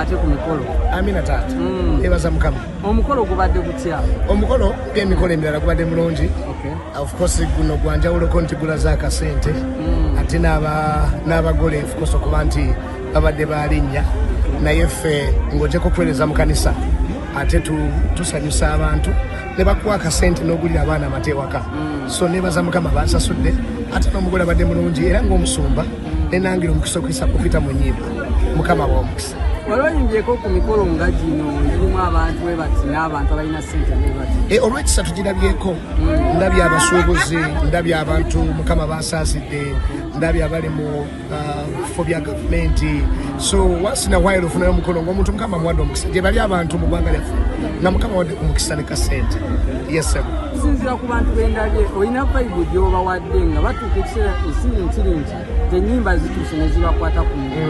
ate ku mikolo amina taata ebaza mukama omukolo gubadde gutya omukolo emikolo emirala gubadde mulungi of course guno gwanjawuloko nti gulaza akasente ate n'abagole of course okuba nti babadde balinnya naye ffe ng'ogyeko kuweereza mu kanisa ate tusanyusa abantu ne bakuwa akasente n'ogulira abaana amatewaka so nebaza mukama bansasudde ate n'omugole abadde mulungi era ng'omusumba nenangira omukisa okuyita mu nnyimba mukama w'omukisa olwanyimbyeko ku mikolo nga gino girimu abantu bwe bati n'abantu abalina ssente bwe bati olwekisa tugirabyeko ndabye abasuubuzi ndabye abantu mukama basaasidde ndabye abali mu bifo bya gavumenti so once in a while ofunayo omukolo ng'omuntu mukama muwadde omukisa gye bali abantu mu ggwanga lyaffe nga mukama wadde omukisa ne kasente yesebo kusinziira ku bantu bendabye olina bayibu gy'obawadde nga batuuka ekiseera ekiri nti ennyimba zituuse ne zibakwata ku muntu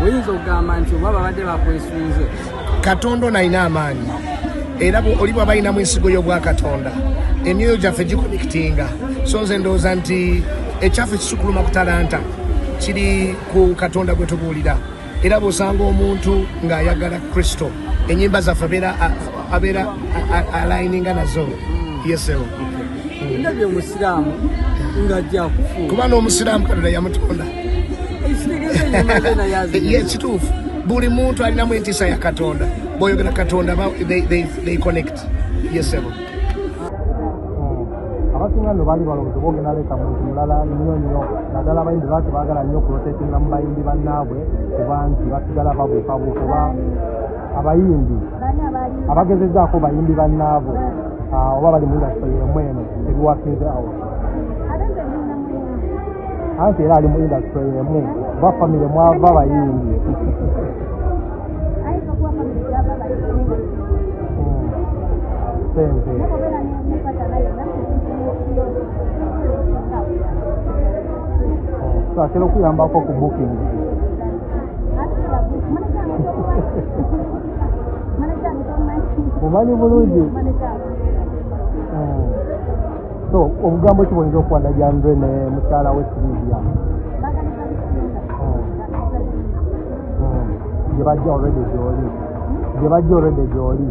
oyinza okugamba nti oba babadde bakwesunze katonda ono alina amaanyi era oli bw'aba alinamu ensigo y'obwakatonda emyoyo gyaffe gikonekitinga so nze ndowooza nti ekyaffe kisukuluma ku talanta kiri ku katonda gwe tubuulira era bw'osanga omuntu ng'ayagala kristo ennyimba zaffe abeera alayininga nazo yesewo ndabye omusiraamu ng'ajja kufuuka kuba n'omusiraamu katonda yamutonda kituufu buli muntu alinamu entiisa ya katonda bw'oyogera katonda they connect yesebo abasinga nno baali balowooza boogenda leeta muntu mulala nnyo nnyo naddala abayimbi lwaki baagala nnyo okuloteekinga mu bayimbi bannaabwe kuba nti basigala babuukabu kuba abayimbi abagezezzaako bayimbi bannaabwe oba bali mu indasitule y'emu eno ebiwakinze awo anti era ali mu indasitule y'emu oba famire mwava bayimbi sente so atera okuyambako ku booking omanyi bulungi so obugambo ki bwoyinza okuwanda Jandre ne mukyala we Sylvia gye bajja already gy'oli